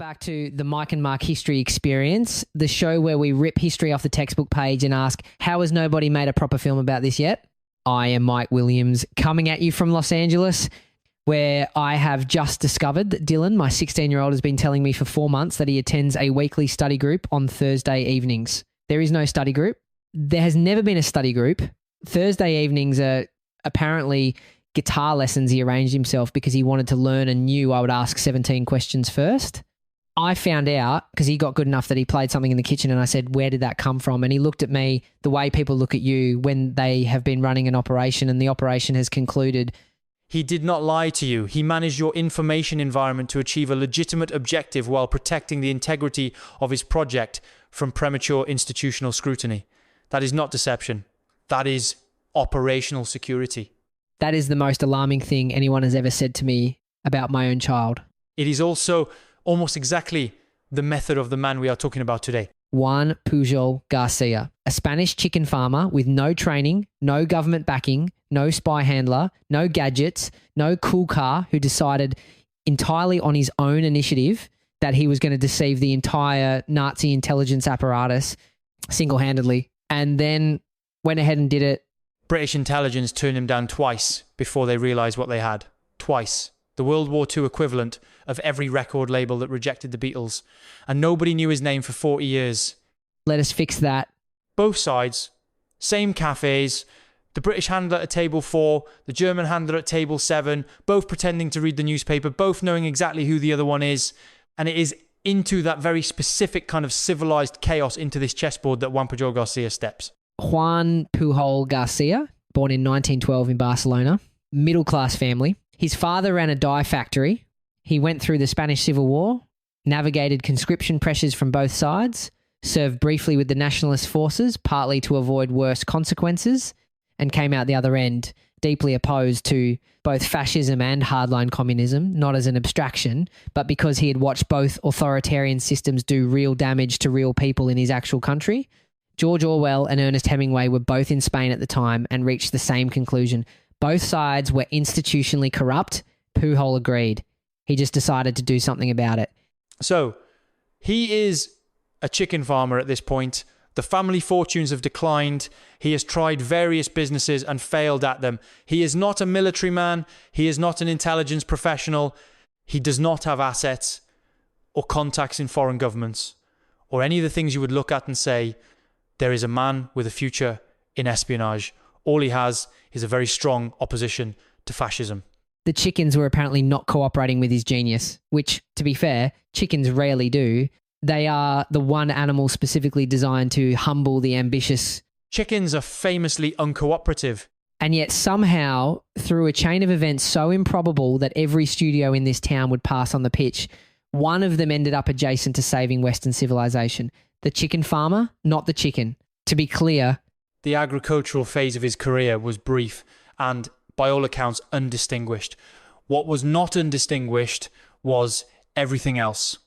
back to the Mike and Mark History Experience, the show where we rip history off the textbook page and ask, how has nobody made a proper film about this yet? I am Mike Williams, coming at you from Los Angeles, where I have just discovered that Dylan, my 16-year-old, has been telling me for 4 months that he attends a weekly study group on Thursday evenings. There is no study group. There has never been a study group. Thursday evenings are apparently guitar lessons he arranged himself because he wanted to learn and knew I would ask 17 questions first. I found out because he got good enough that he played something in the kitchen and I said, where did that come from? And he looked at me the way people look at you when they have been running an operation and the operation has concluded. He did not lie to you. He managed your information environment to achieve a legitimate objective while protecting the integrity of his project from premature institutional scrutiny. That is not deception. That is operational security. That is the most alarming thing anyone has ever said to me about my own child. It is also almost exactly the method of the man we are talking about today. Juan Pujol Garcia, a Spanish chicken farmer with no training, no government backing, no spy handler, no gadgets, no cool car, who decided entirely on his own initiative that he was going to deceive the entire Nazi intelligence apparatus single-handedly, and then went ahead and did it. British intelligence turned him down twice before they realised what they had. Twice. The World War II equivalent of every record label that rejected the Beatles. And nobody knew his name for 40 years. Let us fix that. Both sides. Same cafes. The British handler at table 4, the German handler at table 7, both pretending to read the newspaper, both knowing exactly who the other one is. And it is into that very specific kind of civilized chaos into this chessboard that Juan Pujol Garcia steps. Juan Pujol Garcia, born in 1912 in Barcelona, middle-class family. His father ran a dye factory. He went through the Spanish Civil War, navigated conscription pressures from both sides, served briefly with the nationalist forces, partly to avoid worse consequences, and came out the other end deeply opposed to both fascism and hardline communism, not as an abstraction, but because he had watched both authoritarian systems do real damage to real people in his actual country. George Orwell and Ernest Hemingway were both in Spain at the time and reached the same conclusion. Both sides were institutionally corrupt. Pujol agreed. He just decided to do something about it. So, he is a chicken farmer at this point. The family fortunes have declined. He has tried various businesses and failed at them. He is not a military man. He is not an intelligence professional. He does not have assets or contacts in foreign governments or any of the things you would look at and say, there is a man with a future in espionage. All he has is a very strong opposition to fascism. The chickens were apparently not cooperating with his genius, which, to be fair, chickens rarely do. They are the one animal specifically designed to humble the ambitious. Chickens are famously uncooperative. And yet somehow, through a chain of events so improbable that every studio in this town would pass on the pitch, one of them ended up adjacent to saving Western civilization. The chicken farmer, not the chicken. To be clear, the agricultural phase of his career was brief and, by all accounts, undistinguished. What was not undistinguished was everything else.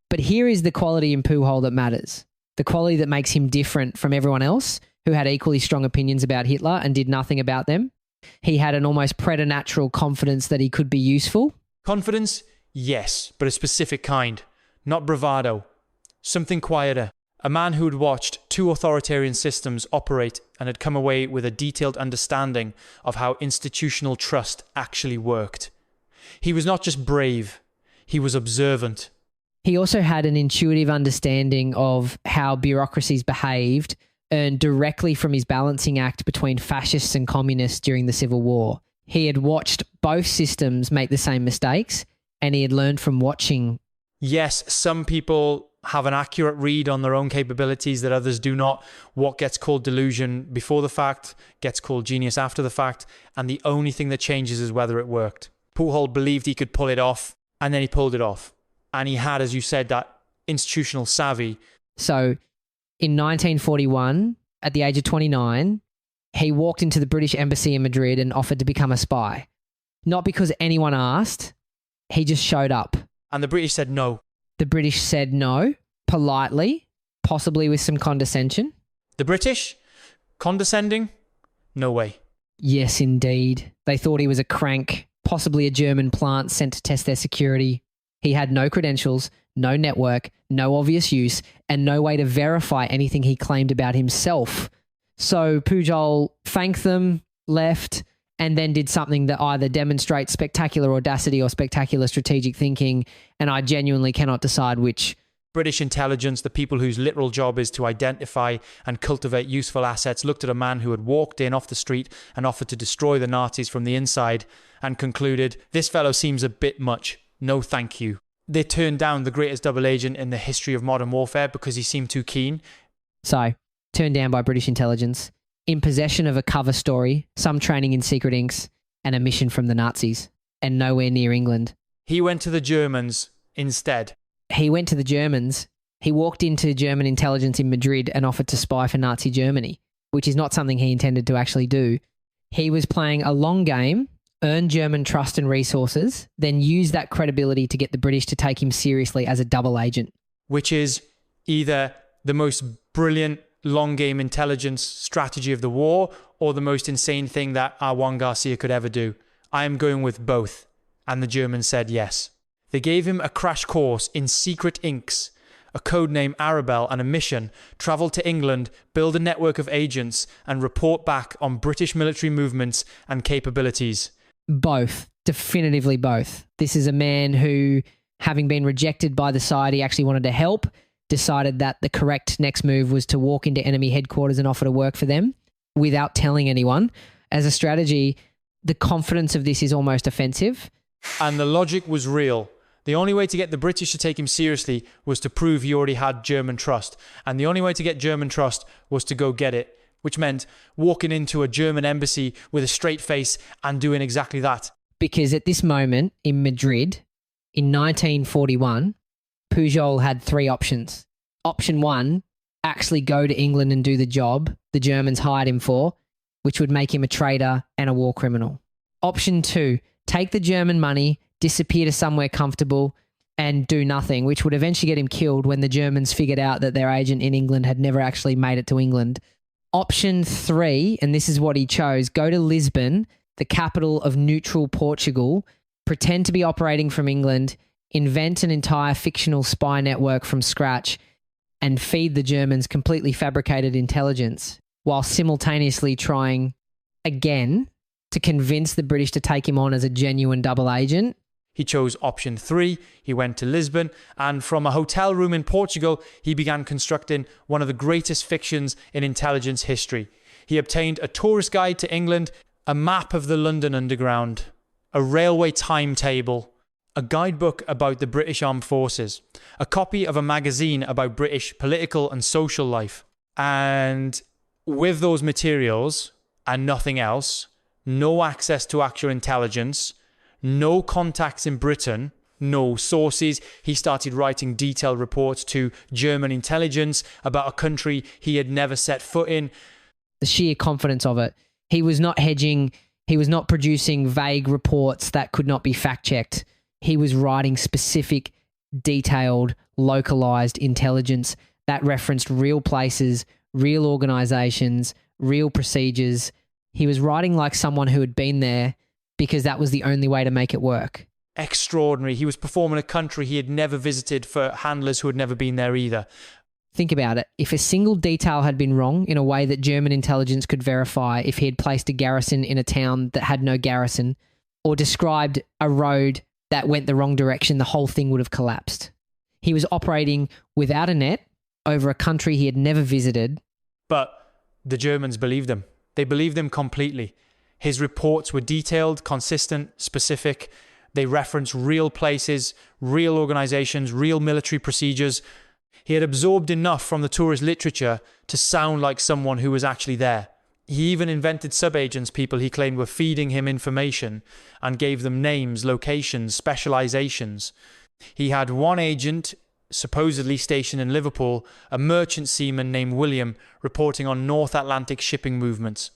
But here is the quality in Pujol that matters. The quality that makes him different from everyone else who had equally strong opinions about Hitler and did nothing about them. He had an almost preternatural confidence that he could be useful. Confidence? Yes, but a specific kind. Not bravado. Something quieter. A man who had watched 2 authoritarian systems operate and had come away with a detailed understanding of how institutional trust actually worked. He was not just brave, he was observant. He also had an intuitive understanding of how bureaucracies behaved, earned directly from his balancing act between fascists and communists during the Civil War. He had watched both systems make the same mistakes, and he had learned from watching. Yes, some people have an accurate read on their own capabilities that others do not. What gets called delusion before the fact gets called genius after the fact, and the only thing that changes is whether it worked. Pujol believed he could pull it off, and then he pulled it off. And he had, as you said, that institutional savvy. So in 1941, at the age of 29, he walked into the British embassy in Madrid and offered to become a spy. Not because anyone asked, he just showed up. And the British said no. The British said no, politely, possibly with some condescension. The British? Condescending? No way. Yes, indeed. They thought he was a crank, possibly a German plant sent to test their security. He had no credentials, no network, no obvious use, and no way to verify anything he claimed about himself. So Pujol thanked them, left, and then did something that either demonstrates spectacular audacity or spectacular strategic thinking, and I genuinely cannot decide which. British intelligence, the people whose literal job is to identify and cultivate useful assets, looked at a man who had walked in off the street and offered to destroy the Nazis from the inside and concluded, this fellow seems a bit much. No, thank you. They turned down the greatest double agent in the history of modern warfare because he seemed too keen. So, turned down by British intelligence, in possession of a cover story, some training in secret inks, and a mission from the Nazis, and nowhere near England. He went to the Germans instead. He went to the Germans. He walked into German intelligence in Madrid and offered to spy for Nazi Germany, which is not something he intended to actually do. He was playing a long game, earn German trust and resources, then use that credibility to get the British to take him seriously as a double agent. Which is either the most brilliant long game intelligence strategy of the war or the most insane thing that Juan Garcia could ever do. I am going with both. And the Germans said yes. They gave him a crash course in secret inks, a code name Arabelle, and a mission: travel to England, build a network of agents, and report back on British military movements and capabilities. Both. Definitively both. This is a man who, having been rejected by the side he actually wanted to help, decided that the correct next move was to walk into enemy headquarters and offer to work for them without telling anyone. As a strategy, the confidence of this is almost offensive. And the logic was real. The only way to get the British to take him seriously was to prove he already had German trust. And the only way to get German trust was to go get it, which meant walking into a German embassy with a straight face and doing exactly that. Because at this moment in Madrid, in 1941, Pujol had three options. Option one, actually go to England and do the job the Germans hired him for, which would make him a traitor and a war criminal. Option two, take the German money, disappear to somewhere comfortable and do nothing, which would eventually get him killed when the Germans figured out that their agent in England had never actually made it to England. Option three, and this is what he chose, go to Lisbon, the capital of neutral Portugal, pretend to be operating from England, invent an entire fictional spy network from scratch, and feed the Germans completely fabricated intelligence, while simultaneously trying, again, to convince the British to take him on as a genuine double agent. He chose option three. He went to Lisbon, and from a hotel room in Portugal, he began constructing one of the greatest fictions in intelligence history. He obtained a tourist guide to England, a map of the London Underground, a railway timetable, a guidebook about the British Armed Forces, a copy of a magazine about British political and social life. And with those materials and nothing else, no access to actual intelligence, no contacts in Britain, no sources, he started writing detailed reports to German intelligence about a country he had never set foot in. The sheer confidence of it. He was not hedging. He was not producing vague reports that could not be fact-checked. He was writing specific, detailed, localized intelligence that referenced real places, real organizations, real procedures. He was writing like someone who had been there because that was the only way to make it work. Extraordinary. He was performing a country he had never visited for handlers who had never been there either. Think about it. If a single detail had been wrong in a way that German intelligence could verify, if he had placed a garrison in a town that had no garrison, or described a road that went the wrong direction, the whole thing would have collapsed. He was operating without a net over a country he had never visited. But the Germans believed him. They believed him completely. His reports were detailed, consistent, specific. They referenced real places, real organizations, real military procedures. He had absorbed enough from the tourist literature to sound like someone who was actually there. He even invented subagents, people he claimed were feeding him information, and gave them names, locations, specializations. He had one agent, supposedly stationed in Liverpool, a merchant seaman named William, reporting on North Atlantic shipping movements.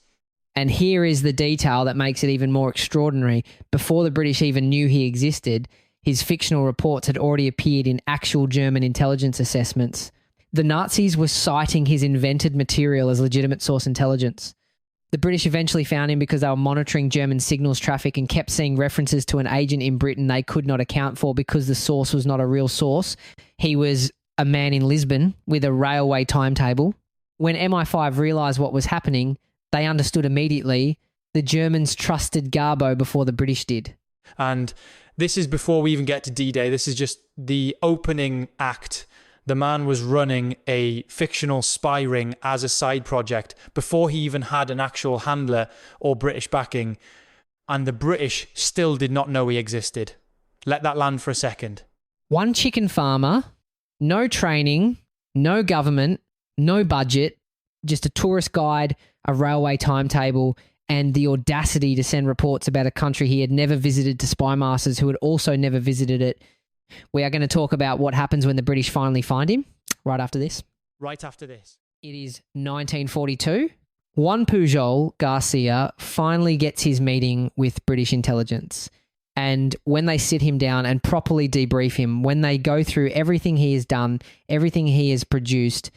And here is the detail that makes it even more extraordinary. Before the British even knew he existed, his fictional reports had already appeared in actual German intelligence assessments. The Nazis were citing his invented material as legitimate source intelligence. The British eventually found him because they were monitoring German signals traffic and kept seeing references to an agent in Britain they could not account for because the source was not a real source. He was a man in Lisbon with a railway timetable. When MI5 realised what was happening, they understood immediately. The Germans trusted Garbo before the British did. And this is before we even get to D-Day. This is just the opening act. The man was running a fictional spy ring as a side project before he even had an actual handler or British backing. And the British still did not know he existed. Let that land for a second. One chicken farmer, no training, no government, no budget, just a tourist guide, a railway timetable, and the audacity to send reports about a country he had never visited to spy masters who had also never visited it. We are going to talk about what happens when the British finally find him right after this. Right after this. It is 1942. Juan Pujol Garcia finally gets his meeting with British intelligence. And when they sit him down and properly debrief him, when they go through everything he has done, everything he has produced,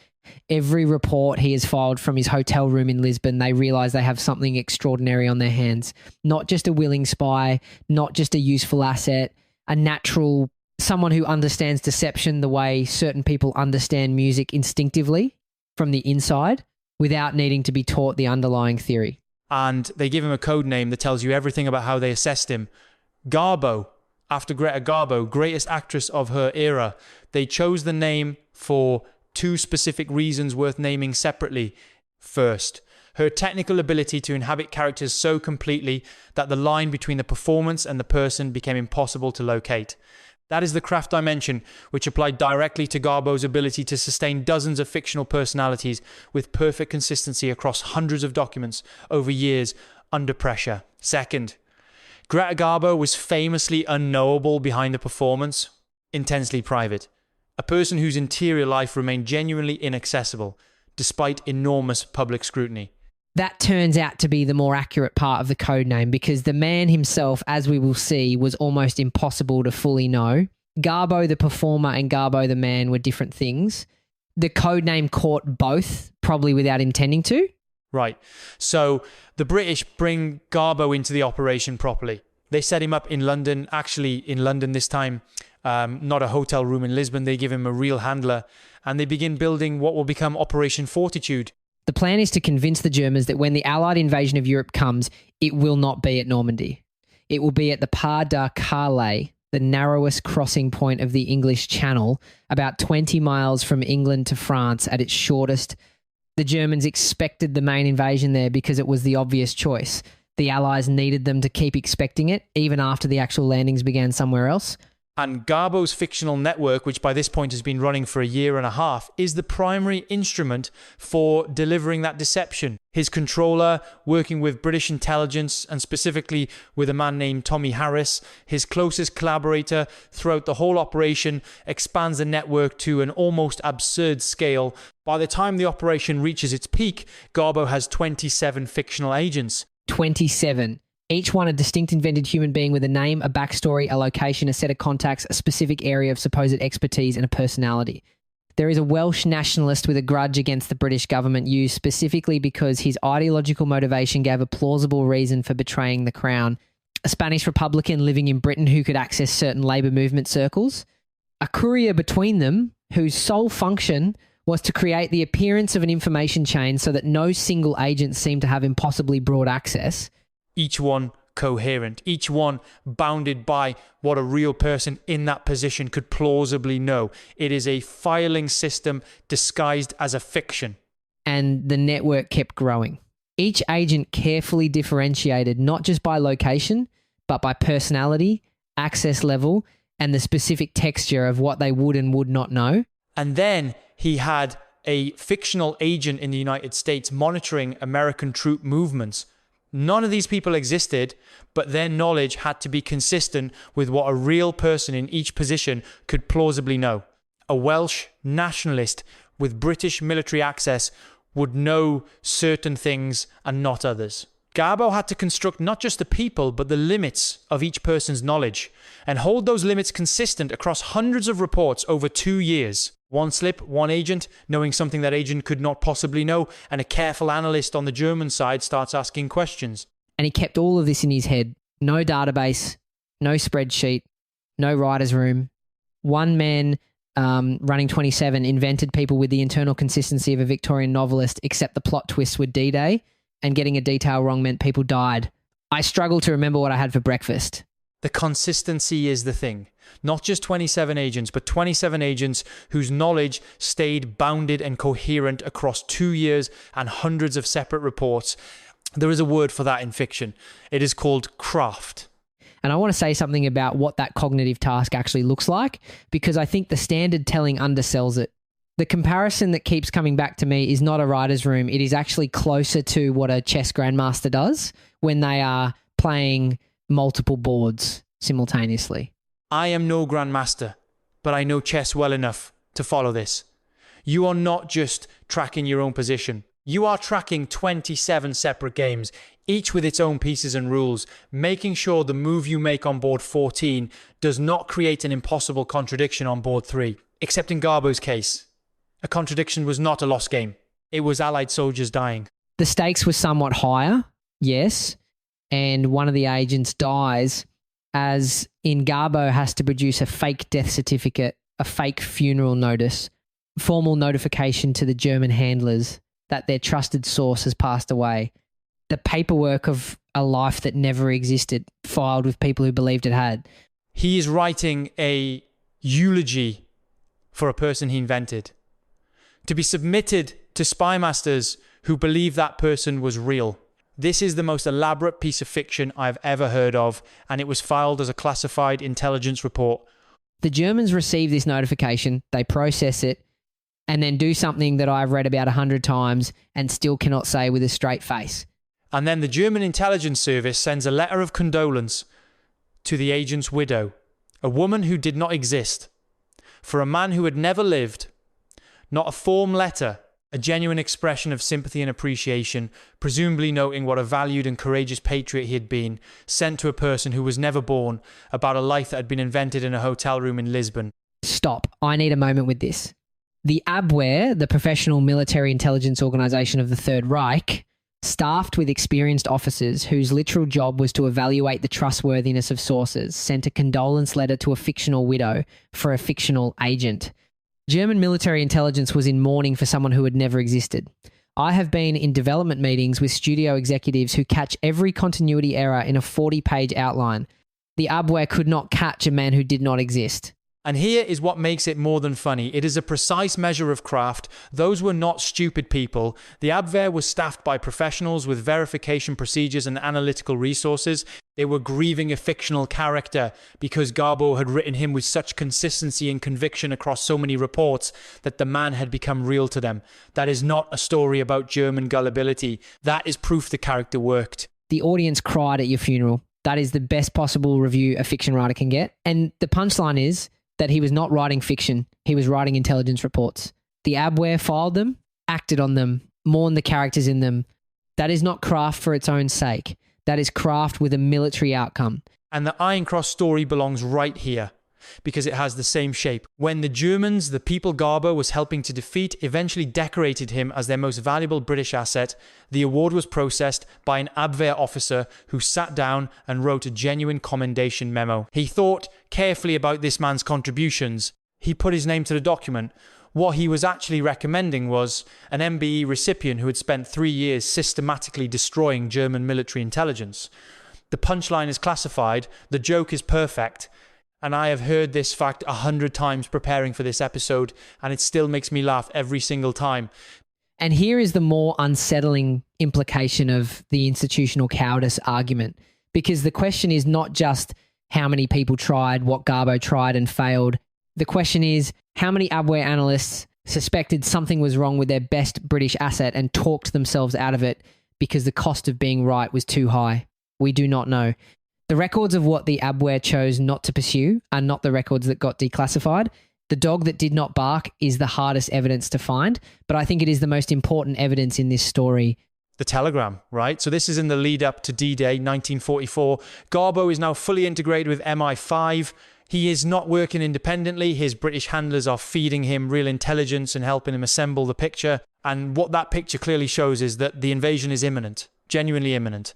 every report he has filed from his hotel room in Lisbon, they realise they have something extraordinary on their hands. Not just a willing spy, not just a useful asset, a natural, someone who understands deception the way certain people understand music instinctively from the inside without needing to be taught the underlying theory. And they give him a code name that tells you everything about how they assessed him. Garbo, after Greta Garbo, greatest actress of her era. They chose the name for two specific reasons worth naming separately. First, her technical ability to inhabit characters so completely that the line between the performance and the person became impossible to locate. That is the craft dimension, which applied directly to Garbo's ability to sustain dozens of fictional personalities with perfect consistency across hundreds of documents over years under pressure. Second, Greta Garbo was famously unknowable behind the performance, intensely private. A person whose interior life remained genuinely inaccessible, despite enormous public scrutiny. That turns out to be the more accurate part of the code name because the man himself, as we will see, was almost impossible to fully know. Garbo the performer and Garbo the man were different things. The code name caught both, probably without intending to. Right. So the British bring Garbo into the operation properly. They set him up in London, actually in London this time, not a hotel room in Lisbon. They give him a real handler and they begin building what will become Operation Fortitude. The plan is to convince the Germans that when the Allied invasion of Europe comes, it will not be at Normandy. It will be at the Pas de Calais, the narrowest crossing point of the English Channel, about 20 miles from England to France at its shortest. The Germans expected the main invasion there because it was the obvious choice. The Allies needed them to keep expecting it, even after the actual landings began somewhere else. And Garbo's fictional network, which by this point has been running for a year and a half, is the primary instrument for delivering that deception. His controller, working with British intelligence and specifically with a man named Tommy Harris, his closest collaborator throughout the whole operation, expands the network to an almost absurd scale. By the time the operation reaches its peak, Garbo has 27 fictional agents. 27. Each one a distinct invented human being with a name, a backstory, a location, a set of contacts, a specific area of supposed expertise, and a personality. There is a Welsh nationalist with a grudge against the British government used specifically because his ideological motivation gave a plausible reason for betraying the crown. A Spanish Republican living in Britain who could access certain labour movement circles. A courier between them whose sole function was to create the appearance of an information chain so that no single agent seemed to have impossibly broad access. Each one coherent, each one bounded by what a real person in that position could plausibly know. It is a filing system disguised as a fiction. And the network kept growing. Each agent carefully differentiated not just by location, but by personality, access level, and the specific texture of what they would and would not know. And then he had a fictional agent in the United States monitoring American troop movements. None of these people existed, but their knowledge had to be consistent with what a real person in each position could plausibly know. A Welsh nationalist with British military access would know certain things and not others. Garbo had to construct not just the people, but the limits of each person's knowledge and hold those limits consistent across hundreds of reports over 2 years. One slip, one agent, knowing something that agent could not possibly know, and a careful analyst on the German side starts asking questions. And he kept all of this in his head. No database, no spreadsheet, no writer's room. One man running 27 invented people with the internal consistency of a Victorian novelist, except the plot twists were D-Day, and getting a detail wrong meant people died. I struggle to remember what I had for breakfast. The consistency is the thing. Not just 27 agents, but 27 agents whose knowledge stayed bounded and coherent across 2 years and hundreds of separate reports. There is a word for that in fiction. It is called craft. And I want to say something about what that cognitive task actually looks like, because I think the standard telling undersells it. The comparison that keeps coming back to me is not a writer's room. It is actually closer to what a chess grandmaster does when they are playing multiple boards simultaneously. I am no grandmaster, but I know chess well enough to follow this. You are not just tracking your own position. You are tracking 27 separate games, each with its own pieces and rules, making sure the move you make on board 14 does not create an impossible contradiction on board 3. Except in Garbo's case, a contradiction was not a lost game. It was Allied soldiers dying. The stakes were somewhat higher, yes, and one of the agents dies, as in Garbo has to produce a fake death certificate, a fake funeral notice, formal notification to the German handlers that their trusted source has passed away. The paperwork of a life that never existed, filed with people who believed it had. He is writing a eulogy for a person he invented, to be submitted to spy masters who believe that person was real. This is the most elaborate piece of fiction I've ever heard of, and it was filed as a classified intelligence report. The Germans receive this notification, they process it, and then do something that I've read about 100 times and still cannot say with a straight face. And then the German intelligence service sends a letter of condolence to the agent's widow, a woman who did not exist, for a man who had never lived. Not a form letter, a genuine expression of sympathy and appreciation, presumably noting what a valued and courageous patriot he had been, sent to a person who was never born, about a life that had been invented in a hotel room in Lisbon. Stop. I need a moment with this. The Abwehr, the professional military intelligence organisation of the Third Reich, staffed with experienced officers whose literal job was to evaluate the trustworthiness of sources, sent a condolence letter to a fictional widow for a fictional agent. German military intelligence was in mourning for someone who had never existed. I have been in development meetings with studio executives who catch every continuity error in a 40-page outline. The Abwehr could not catch a man who did not exist. And here is what makes it more than funny. It is a precise measure of craft. Those were not stupid people. The Abwehr was staffed by professionals with verification procedures and analytical resources. They were grieving a fictional character because Garbo had written him with such consistency and conviction across so many reports that the man had become real to them. That is not a story about German gullibility. That is proof the character worked. The audience cried at your funeral. That is the best possible review a fiction writer can get. And the punchline is that he was not writing fiction, he was writing intelligence reports. The Abwehr filed them, acted on them, mourned the characters in them. That is not craft for its own sake. That is craft with a military outcome. And the Iron Cross story belongs right here, because it has the same shape. When the Germans, the people Garbo was helping to defeat, eventually decorated him as their most valuable British asset, the award was processed by an Abwehr officer who sat down and wrote a genuine commendation memo. He thought carefully about this man's contributions. He put his name to the document. What he was actually recommending was an MBE recipient who had spent 3 years systematically destroying German military intelligence. The punchline is classified, the joke is perfect, and I have heard this fact 100 times preparing for this episode, and it still makes me laugh every single time. And here is the more unsettling implication of the institutional cowardice argument, because the question is not just how many people tried, what Garbo tried and failed. The question is how many Abwehr analysts suspected something was wrong with their best British asset and talked themselves out of it because the cost of being right was too high. We do not know. The records of what the Abwehr chose not to pursue are not the records that got declassified. The dog that did not bark is the hardest evidence to find, but I think it is the most important evidence in this story. The telegram, right? So this is in the lead up to D-Day 1944. Garbo is now fully integrated with MI5. He is not working independently. His British handlers are feeding him real intelligence and helping him assemble the picture. And what that picture clearly shows is that the invasion is imminent, genuinely imminent.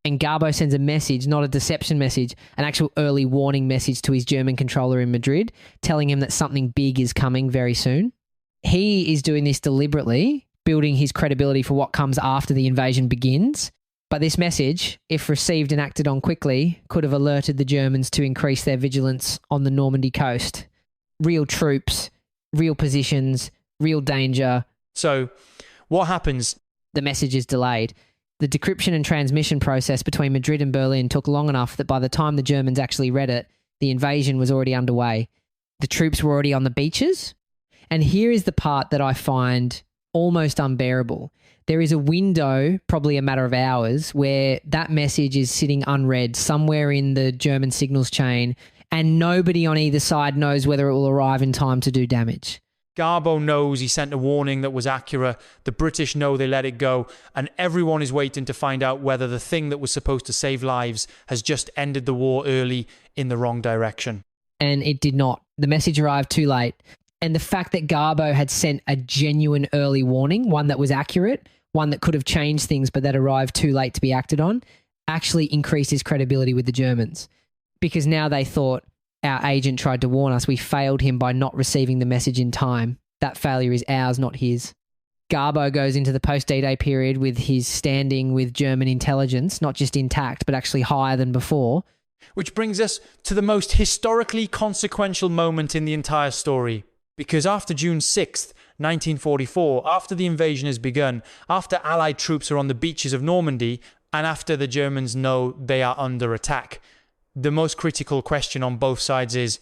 And Garbo sends a message, not a deception message, an actual early warning message to his German controller in Madrid, telling him that something big is coming very soon. He is doing this deliberately, building his credibility for what comes after the invasion begins. But this message, if received and acted on quickly, could have alerted the Germans to increase their vigilance on the Normandy coast. Real troops, real positions, real danger. So what happens? The message is delayed. The decryption and transmission process between Madrid and Berlin took long enough that by the time the Germans actually read it, the invasion was already underway. The troops were already on the beaches. And here is the part that I find almost unbearable. There is a window, probably a matter of hours, where that message is sitting unread somewhere in the German signals chain, and nobody on either side knows whether it will arrive in time to do damage. Garbo knows he sent a warning that was accurate. The British know they let it go. And everyone is waiting to find out whether the thing that was supposed to save lives has just ended the war early in the wrong direction. And it did not. The message arrived too late. And the fact that Garbo had sent a genuine early warning, one that was accurate, one that could have changed things but that arrived too late to be acted on, actually increased his credibility with the Germans. Because now they thought, our agent tried to warn us. We failed him by not receiving the message in time. That failure is ours, not his. Garbo goes into the post-D-Day period with his standing with German intelligence, not just intact, but actually higher than before. Which brings us to the most historically consequential moment in the entire story. Because after June 6th, 1944, after the invasion has begun, after Allied troops are on the beaches of Normandy, and after the Germans know they are under attack, the most critical question on both sides is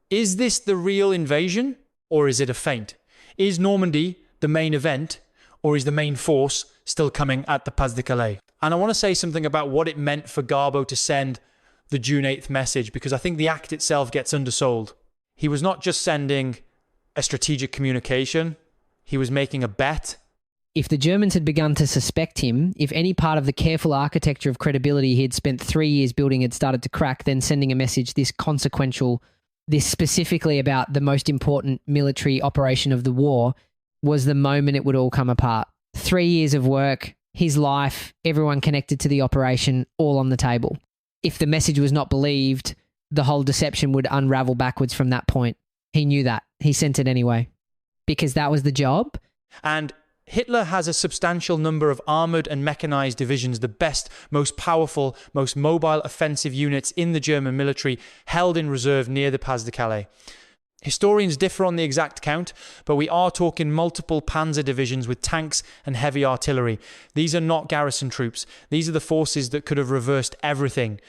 this the real invasion, or is it a feint? Is Normandy the main event, or is the main force still coming at the Pas de Calais? And I want to say something about what it meant for Garbo to send the June 8th message, because I think the act itself gets undersold. He was not just sending a strategic communication, he was making a bet. If the Germans had begun to suspect him, if any part of the careful architecture of credibility he had spent 3 years building had started to crack, then sending a message this consequential, this specifically about the most important military operation of the war, was the moment it would all come apart. 3 years of work, his life, everyone connected to the operation, all on the table. If the message was not believed, the whole deception would unravel backwards from that point. He knew that. He sent it anyway. Because that was the job. And Hitler has a substantial number of armoured and mechanised divisions, the best, most powerful, most mobile offensive units in the German military, held in reserve near the Pas de Calais. Historians differ on the exact count, but we are talking multiple panzer divisions with tanks and heavy artillery. These are not garrison troops. These are the forces that could have reversed everything.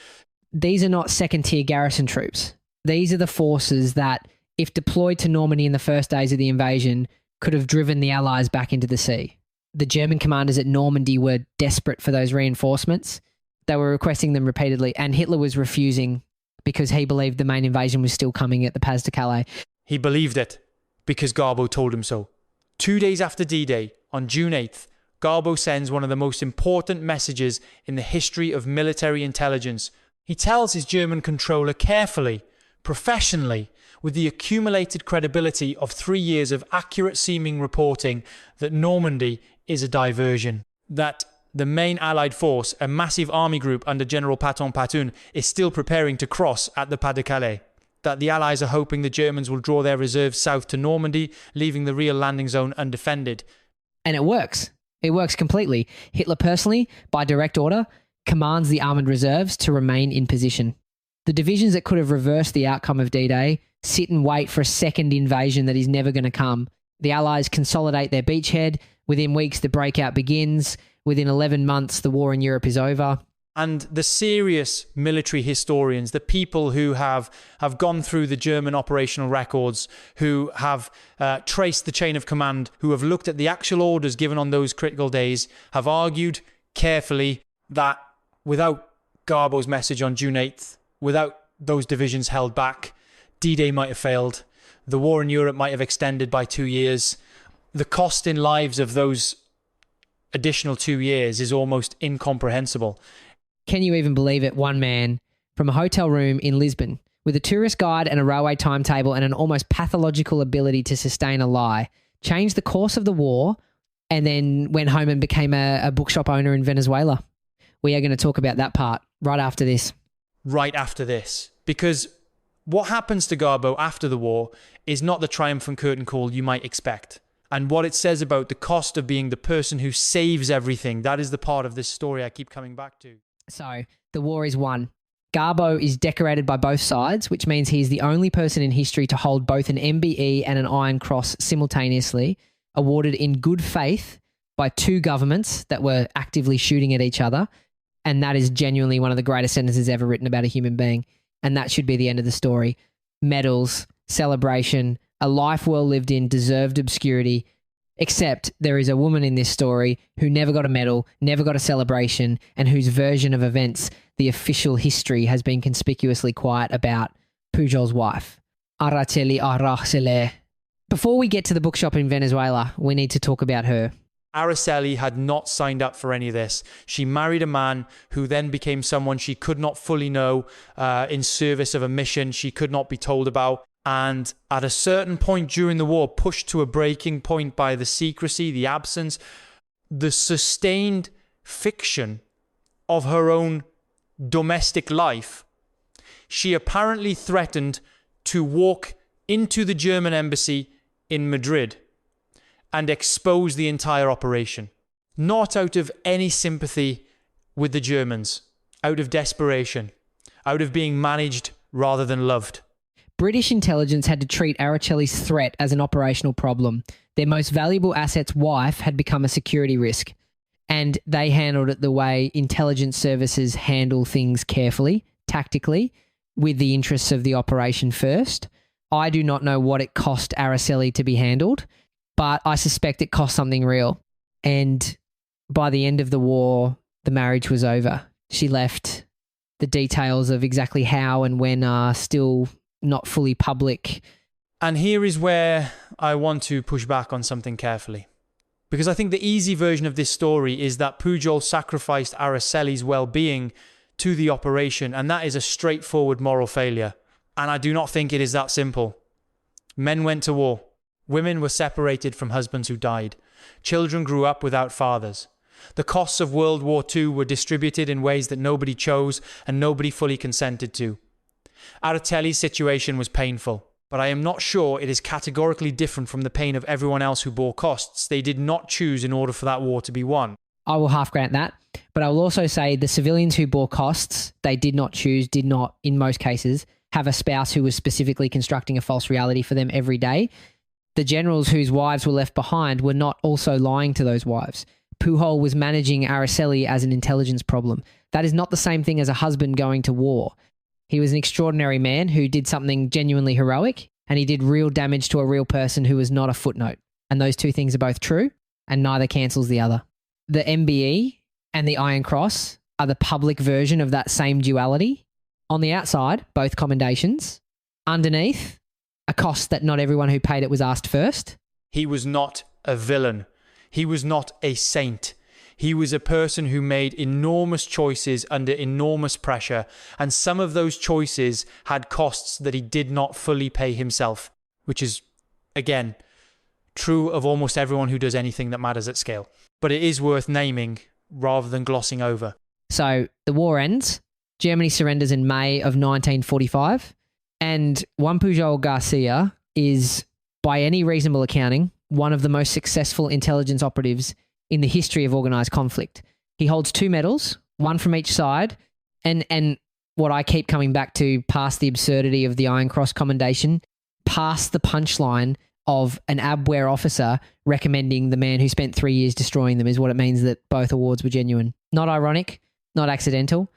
These are not second-tier garrison troops. These are the forces that, if deployed to Normandy in the first days of the invasion, could have driven the Allies back into the sea. The German commanders at Normandy were desperate for those reinforcements. They were requesting them repeatedly, and Hitler was refusing because he believed the main invasion was still coming at the Pas de Calais. He believed it because Garbo told him so. 2 days after D-Day, on June 8th, Garbo sends one of the most important messages in the history of military intelligence. He tells his German controller carefully, professionally, with the accumulated credibility of 3 years of accurate-seeming reporting, that Normandy is a diversion, that the main Allied force, a massive army group under General Patton Patoun, is still preparing to cross at the Pas de Calais, that the Allies are hoping the Germans will draw their reserves south to Normandy, leaving the real landing zone undefended. And it works. It works completely. Hitler personally, by direct order, commands the armoured reserves to remain in position. The divisions that could have reversed the outcome of D-Day sit and wait for a second invasion that is never going to come. The Allies consolidate their beachhead. Within weeks, the breakout begins. Within 11 months, the war in Europe is over. And the serious military historians, the people who have gone through the German operational records, who have traced the chain of command, who have looked at the actual orders given on those critical days, have argued carefully that without Garbo's message on June 8th, without those divisions held back, D-Day might have failed. The war in Europe might have extended by 2 years. The cost in lives of those additional 2 years is almost incomprehensible. Can you even believe it? One man from a hotel room in Lisbon with a tourist guide and a railway timetable and an almost pathological ability to sustain a lie, changed the course of the war, and then went home and became a bookshop owner in Venezuela. We are going to talk about that part right after this. Right after this. Because what happens to Garbo after the war is not the triumphant curtain call you might expect. And what it says about the cost of being the person who saves everything, that is the part of this story I keep coming back to. So the war is won. Garbo is decorated by both sides, which means he's the only person in history to hold both an MBE and an Iron Cross simultaneously, awarded in good faith by two governments that were actively shooting at each other. And that is genuinely one of the greatest sentences ever written about a human being. And that should be the end of the story. Medals, celebration, a life well lived in, deserved obscurity. Except there is a woman in this story who never got a medal, never got a celebration, and whose version of events the official history has been conspicuously quiet about: Pujol's wife, Araceli Araceli. Before we get to the bookshop in Venezuela, we need to talk about her. Araceli had not signed up for any of this. She married a man who then became someone she could not fully know in service of a mission she could not be told about. And at a certain point during the war, pushed to a breaking point by the secrecy, the absence, the sustained fiction of her own domestic life, she apparently threatened to walk into the German embassy in Madrid and expose the entire operation. Not out of any sympathy with the Germans, out of desperation, out of being managed rather than loved. British intelligence had to treat Araceli's threat as an operational problem. Their most valuable asset's wife had become a security risk, and they handled it the way intelligence services handle things carefully, tactically, with the interests of the operation first. I do not know what it cost Araceli to be handled, but I suspect it cost something real. And by the end of the war, the marriage was over. She left. The details of exactly how and when are still not fully public. And here is where I want to push back on something carefully. Because I think the easy version of this story is that Pujol sacrificed Araceli's well-being to the operation, and that is a straightforward moral failure. And I do not think it is that simple. Men went to war. Women were separated from husbands who died. Children grew up without fathers. The costs of World War II were distributed in ways that nobody chose and nobody fully consented to. Araceli's situation was painful, but I am not sure it is categorically different from the pain of everyone else who bore costs. They did not choose in order for that war to be won. I will half grant that, but I will also say the civilians who bore costs, they did not choose, did not, in most cases, have a spouse who was specifically constructing a false reality for them every day. The generals whose wives were left behind were not also lying to those wives. Pujol was managing Araceli as an intelligence problem. That is not the same thing as a husband going to war. He was an extraordinary man who did something genuinely heroic, and he did real damage to a real person who was not a footnote. And those two things are both true, and neither cancels the other. The MBE and the Iron Cross are the public version of that same duality. On the outside, both commendations. Underneath, a cost that not everyone who paid it was asked first. He was not a villain. He was not a saint. He was a person who made enormous choices under enormous pressure, and some of those choices had costs that he did not fully pay himself, which is, again, true of almost everyone who does anything that matters at scale. But it is worth naming rather than glossing over. So the war ends. Germany surrenders in May of 1945, and Juan Pujol Garcia is, by any reasonable accounting, one of the most successful intelligence operatives in the history of organised conflict. He holds 2 medals, one from each side, and what I keep coming back to, past the absurdity of the Iron Cross commendation, past the punchline of an Abwehr officer recommending the man who spent 3 years destroying them, is what it means that both awards were genuine. Not ironic, not accidental.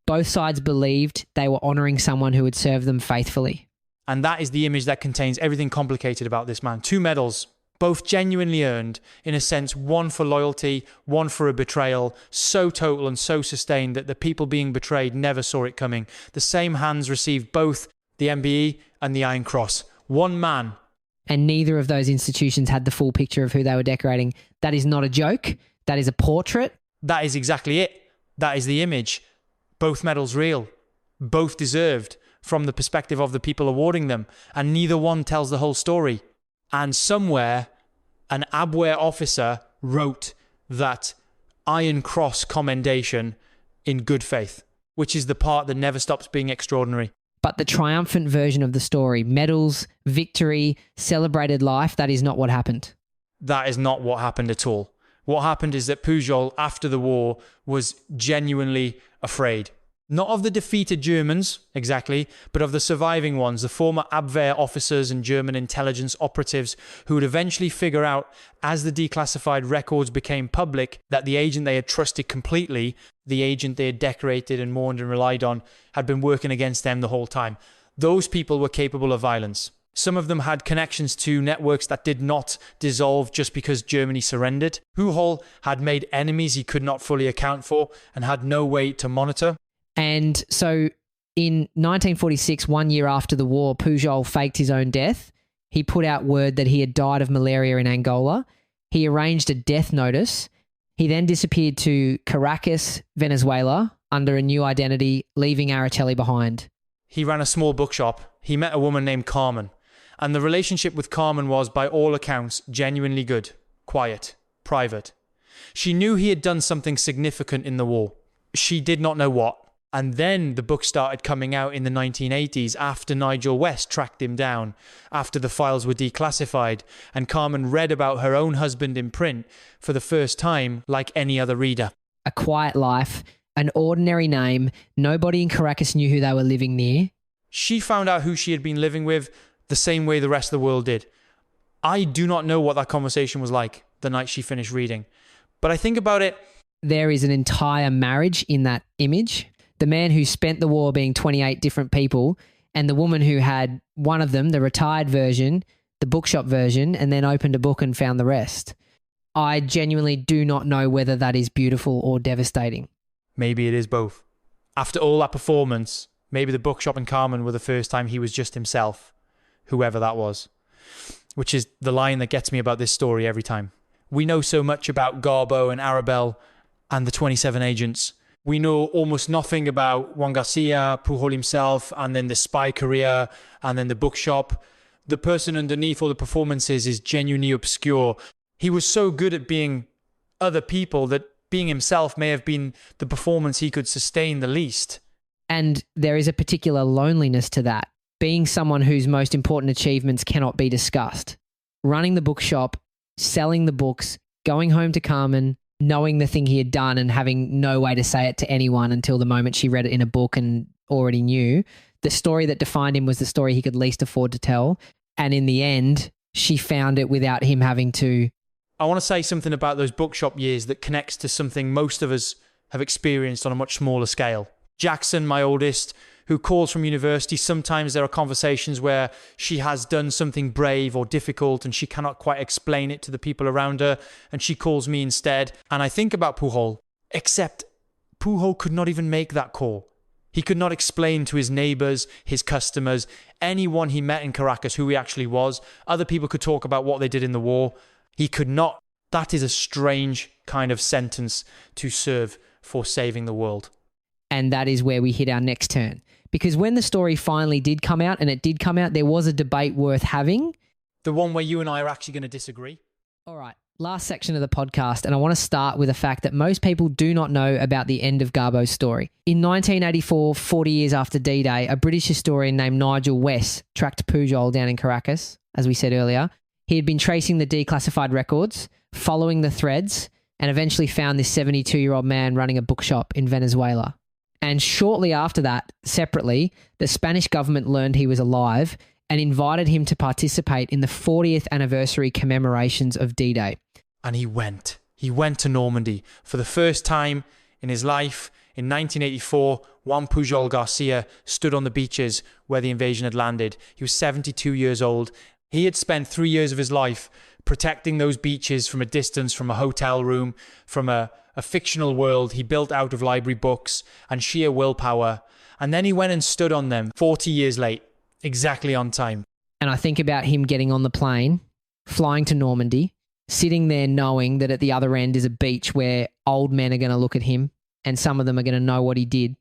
Both sides believed they were honouring someone who had served them faithfully. And that is the image that contains everything complicated about this man. 2 medals, both genuinely earned, in a sense, one for loyalty, one for a betrayal, so total and so sustained that the people being betrayed never saw it coming. The same hands received both the MBE and the Iron Cross. One man. And neither of those institutions had the full picture of who they were decorating. That is not a joke. That is a portrait. That is exactly it. That is the image. Both medals real. Both deserved. from the perspective of the people awarding them, and neither one tells the whole story. And somewhere, an Abwehr officer wrote that Iron Cross commendation in good faith, which is the part that never stops being extraordinary. But the triumphant version of the story, medals, victory, celebrated life, that is not what happened. That is not what happened at all. What happened is that Pujol, after the war, was genuinely afraid. Not of the defeated Germans, exactly, but of the surviving ones, the former Abwehr officers and German intelligence operatives who would eventually figure out, as the declassified records became public, that the agent they had trusted completely, the agent they had decorated and mourned and relied on, had been working against them the whole time. Those people were capable of violence. Some of them had connections to networks that did not dissolve just because Germany surrendered. Pujol had made enemies he could not fully account for and had no way to monitor. And so in 1946, 1 year after the war, Pujol faked his own death. He put out word that he had died of malaria in Angola. He arranged a death notice. He then disappeared to Caracas, Venezuela, under a new identity, leaving Araceli behind. He ran a small bookshop. He met a woman named Carmen. And the relationship with Carmen was, by all accounts, genuinely good, quiet, private. She knew he had done something significant in the war. She did not know what. And then the book started coming out in the 1980s after Nigel West tracked him down, after the files were declassified, and Carmen read about her own husband in print for the first time like any other reader. A quiet life, an ordinary name, nobody in Caracas knew who they were living near. She found out who she had been living with the same way the rest of the world did. I do not know what that conversation was like the night she finished reading, but I think about it. There is an entire marriage in that image. The man who spent the war being 28 different people, and the woman who had one of them, the retired version, the bookshop version, and then opened a book and found the rest. I genuinely do not know whether that is beautiful or devastating. Maybe it is both. After all that performance, maybe the bookshop and Carmen were the first time he was just himself, whoever that was, which is the line that gets me about this story every time. We know so much about Garbo and Arabelle and the 27 agents. We know almost nothing about Juan Garcia, Pujol himself, and then the spy career, and then the bookshop. The person underneath all the performances is genuinely obscure. He was so good at being other people that being himself may have been the performance he could sustain the least. And there is a particular loneliness to that, being someone whose most important achievements cannot be discussed. Running the bookshop, selling the books, going home to Carmen, knowing the thing he had done and having no way to say it to anyone until the moment she read it in a book and already knew. The story that defined him was the story he could least afford to tell. And in the end, she found it without him having to. I want to say something about those bookshop years that connects to something most of us have experienced on a much smaller scale. Jackson, my oldest, who calls from university, sometimes there are conversations where she has done something brave or difficult and she cannot quite explain it to the people around her, and she calls me instead. And I think about Pujol, except Pujol could not even make that call. He could not explain to his neighbors, his customers, anyone he met in Caracas who he actually was. Other people could talk about what they did in the war. He could not. That is a strange kind of sentence to serve for saving the world. And that is where we hit our next turn. Because when the story finally did come out, and it did come out, there was a debate worth having. The one where you and I are actually going to disagree. All right, last section of the podcast, and I want to start with a fact that most people do not know about the end of Garbo's story. In 1984, 40 years after D-Day, a British historian named Nigel West tracked Pujol down in Caracas, as we said earlier. He had been tracing the declassified records, following the threads, and eventually found this 72-year-old man running a bookshop in Venezuela. And shortly after that, separately, the Spanish government learned he was alive and invited him to participate in the 40th anniversary commemorations of D-Day. And he went. He went to Normandy for the first time in his life. In 1984, Juan Pujol Garcia stood on the beaches where the invasion had landed. He was 72 years old. He had spent 3 years of his life protecting those beaches from a distance, from a hotel room, from a fictional world he built out of library books and sheer willpower. And then he went and stood on them 40 years late, exactly on time. And I think about him getting on the plane, flying to Normandy, sitting there knowing that at the other end is a beach where old men are going to look at him and some of them are going to know what he did.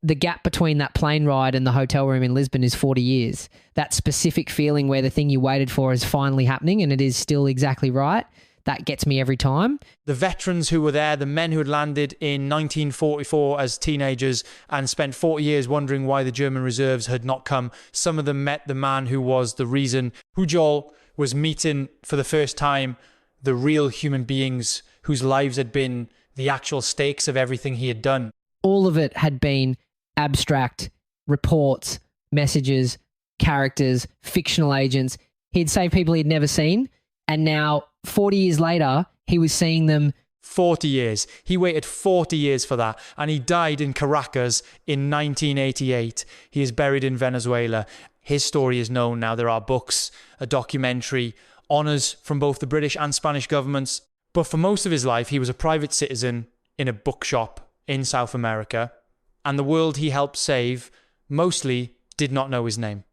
the gap between that plane ride and the hotel room in Lisbon is 40 years. That specific feeling where the thing you waited for is finally happening and it is still exactly right, that gets me every time. The veterans who were there, the men who had landed in 1944 as teenagers and spent 40 years wondering why the German reserves had not come. Some of them met the man who was the reason. Pujol was meeting for the first time the real human beings whose lives had been the actual stakes of everything he had done. All of it had been abstract reports, messages, characters, fictional agents. He'd saved people he'd never seen. And now, 40 years later, he was seeing them. 40 years. He waited 40 years for that. And he died in Caracas in 1988. He is buried in Venezuela. His story is known now. There are books, a documentary, honours from both the British and Spanish governments. But for most of his life, he was a private citizen in a bookshop in South America. And the world he helped save mostly did not know his name.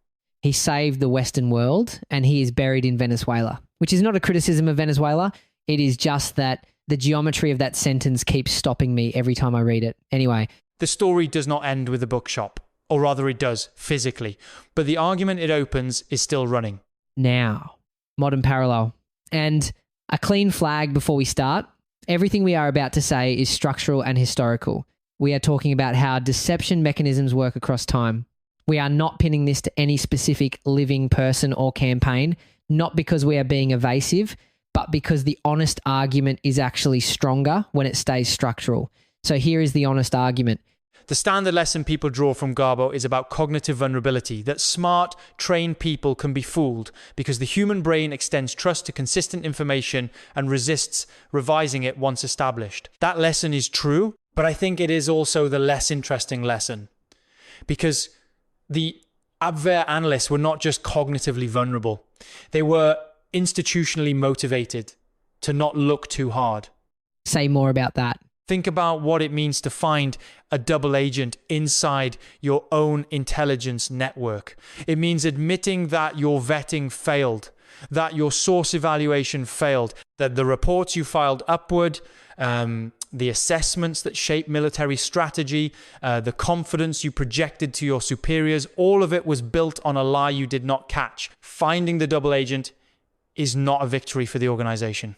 He saved the Western world and he is buried in Venezuela, which is not a criticism of Venezuela. It is just that the geometry of that sentence keeps stopping me every time I read it. Anyway. The story does not end with the bookshop, or rather it does, physically. But the argument it opens is still running. Now, modern parallel. And a clean flag before we start. Everything we are about to say is structural and historical. We are talking about how deception mechanisms work across time. We are not pinning this to any specific living person or campaign, not because we are being evasive, but because the honest argument is actually stronger when it stays structural. So here is the honest argument. The standard lesson people draw from Garbo is about cognitive vulnerability, that smart, trained people can be fooled because the human brain extends trust to consistent information and resists revising it once established. That lesson is true, but I think it is also the less interesting lesson because the Abwehr analysts were not just cognitively vulnerable. They were institutionally motivated to not look too hard. Say more about that. Think about what it means to find a double agent inside your own intelligence network. It means admitting that your vetting failed, that your source evaluation failed, that the reports you filed upward, the assessments that shape military strategy, the confidence you projected to your superiors, all of it was built on a lie you did not catch. Finding the double agent is not a victory for the organization.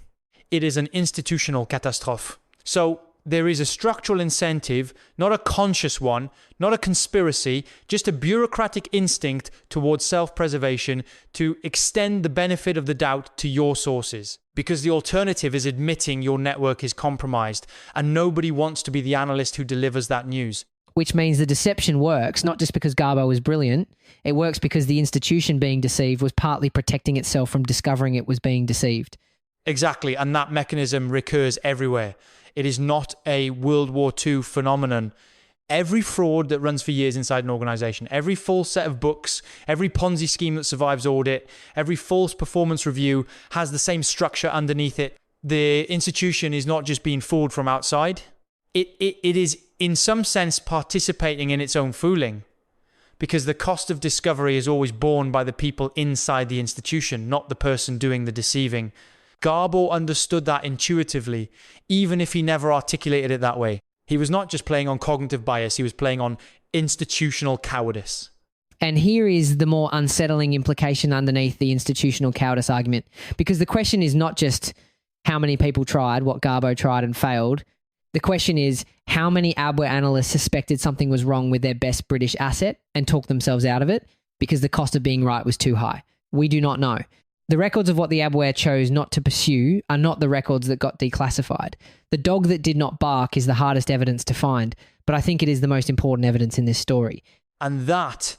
It is an institutional catastrophe. So there is a structural incentive, not a conscious one, not a conspiracy, just a bureaucratic instinct towards self-preservation to extend the benefit of the doubt to your sources. Because the alternative is admitting your network is compromised, and nobody wants to be the analyst who delivers that news. Which means the deception works, not just because Garbo was brilliant. It works because the institution being deceived was partly protecting itself from discovering it was being deceived. Exactly, and that mechanism recurs everywhere. It is not a World War II phenomenon. Every fraud that runs for years inside an organization, every false set of books, every Ponzi scheme that survives audit, every false performance review has the same structure underneath it. The institution is not just being fooled from outside. It is, in some sense, participating in its own fooling, because the cost of discovery is always borne by the people inside the institution, not the person doing the deceiving. Garbo understood that intuitively, even if he never articulated it that way. He was not just playing on cognitive bias, he was playing on institutional cowardice. And here is the more unsettling implication underneath the institutional cowardice argument. Because the question is not just how many people tried, what Garbo tried and failed. The question is how many Abwehr analysts suspected something was wrong with their best British asset and talked themselves out of it because the cost of being right was too high. We do not know. The records of what the Abwehr chose not to pursue are not the records that got declassified. The dog that did not bark is the hardest evidence to find, but I think it is the most important evidence in this story. And that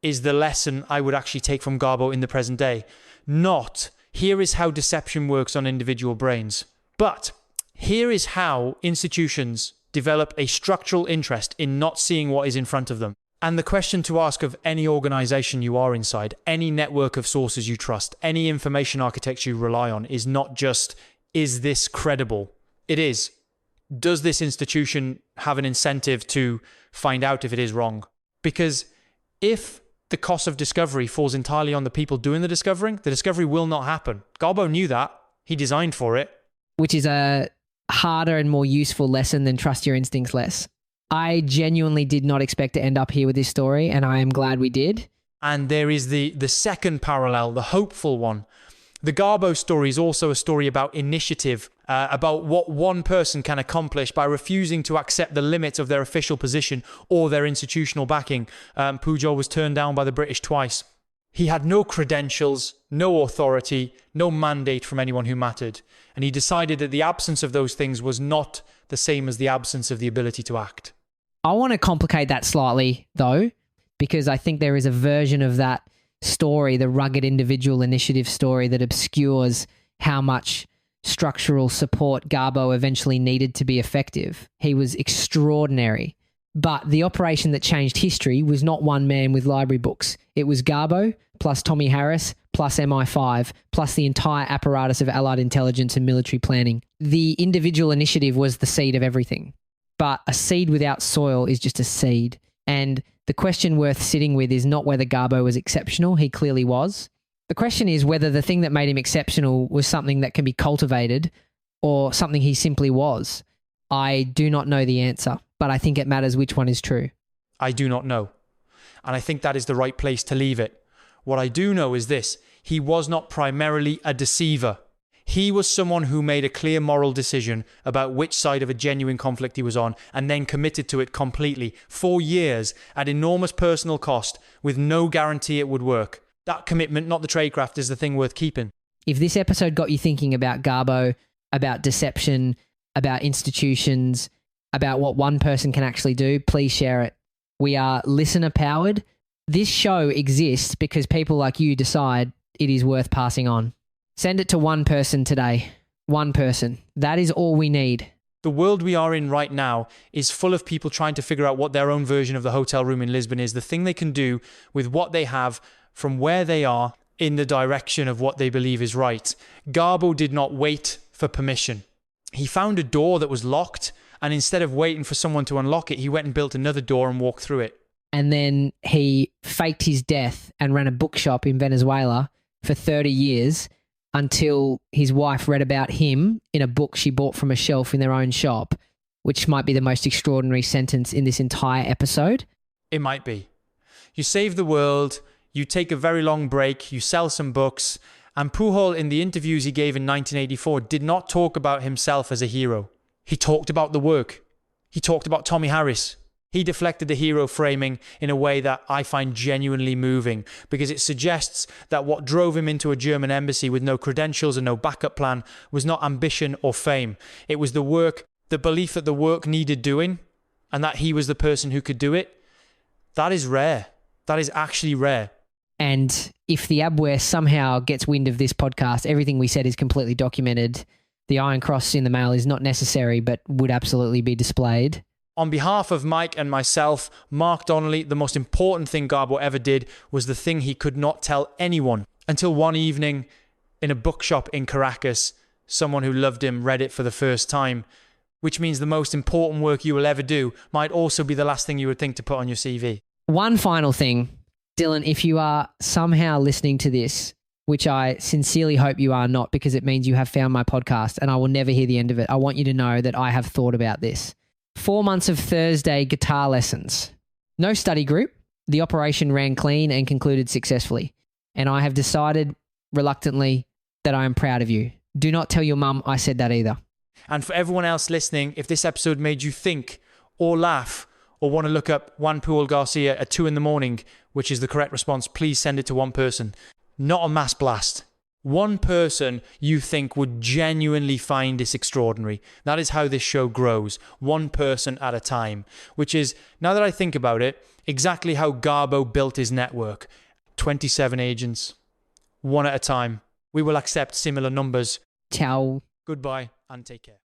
is the lesson I would actually take from Garbo in the present day. Not, here is how deception works on individual brains, but here is how institutions develop a structural interest in not seeing what is in front of them. And the question to ask of any organization you are inside, any network of sources you trust, any information architecture you rely on is not just, is this credible? It is, does this institution have an incentive to find out if it is wrong? Because if the cost of discovery falls entirely on the people doing the discovery will not happen. Garbo knew that. He designed for it. Which is a harder and more useful lesson than trust your instincts less. I genuinely did not expect to end up here with this story, and I am glad we did. And there is the second parallel, the hopeful one. The Garbo story is also a story about initiative, about what one person can accomplish by refusing to accept the limits of their official position or their institutional backing. Pujol was turned down by the British twice. He had no credentials, no authority, no mandate from anyone who mattered. And he decided that the absence of those things was not the same as the absence of the ability to act. I want to complicate that slightly, though, because I think there is a version of that story, the rugged individual initiative story, that obscures how much structural support Garbo eventually needed to be effective. He was extraordinary. But the operation that changed history was not one man with library books. It was Garbo plus Tommy Harris plus MI5 plus the entire apparatus of Allied intelligence and military planning. The individual initiative was the seed of everything. But a seed without soil is just a seed. And the question worth sitting with is not whether Garbo was exceptional. He clearly was. The question is whether the thing that made him exceptional was something that can be cultivated or something he simply was. I do not know the answer, but I think it matters which one is true. I do not know. And I think that is the right place to leave it. What I do know is this: he was not primarily a deceiver. He was someone who made a clear moral decision about which side of a genuine conflict he was on and then committed to it completely for years at enormous personal cost with no guarantee it would work. That commitment, not the tradecraft, is the thing worth keeping. If this episode got you thinking about Garbo, about deception, about institutions, about what one person can actually do, please share it. We are listener powered. This show exists because people like you decide it is worth passing on. Send it to one person today. One person. That is all we need. The world we are in right now is full of people trying to figure out what their own version of the hotel room in Lisbon is, the thing they can do with what they have from where they are in the direction of what they believe is right. Garbo did not wait for permission. He found a door that was locked, and instead of waiting for someone to unlock it, he went and built another door and walked through it. And then he faked his death and ran a bookshop in Venezuela for 30 years until his wife read about him in a book she bought from a shelf in their own shop, which might be the most extraordinary sentence in this entire episode. It might be. You save the world, you take a very long break, you sell some books, and Pujol, in the interviews he gave in 1984, did not talk about himself as a hero. He talked about the work. He talked about Tommy Harris. He deflected the hero framing in a way that I find genuinely moving, because it suggests that what drove him into a German embassy with no credentials and no backup plan was not ambition or fame. It was the work, the belief that the work needed doing, and that he was the person who could do it. That is rare. That is actually rare. And if the Abwehr somehow gets wind of this podcast, everything we said is completely documented. The Iron Cross in the mail is not necessary, but would absolutely be displayed. On behalf of Mike and myself, Mark Donnelly, the most important thing Garbo ever did was the thing he could not tell anyone until one evening in a bookshop in Caracas, someone who loved him read it for the first time, which means the most important work you will ever do might also be the last thing you would think to put on your CV. One final thing, Dylan, if you are somehow listening to this, which I sincerely hope you are not, because it means you have found my podcast and I will never hear the end of it, I want you to know that I have thought about this. 4 months of Thursday guitar lessons. No study group. The operation ran clean and concluded successfully. And I have decided, reluctantly, that I am proud of you. Do not tell your mum I said that either. And for everyone else listening, if this episode made you think or laugh or want to look up Juan Pujol Garcia at 2 a.m, which is the correct response, please send it to one person. Not a mass blast. One person you think would genuinely find this extraordinary. That is how this show grows, one person at a time, which is, now that I think about it, exactly how Garbo built his network. 27 agents, one at a time. We will accept similar numbers. Ciao. Goodbye and take care.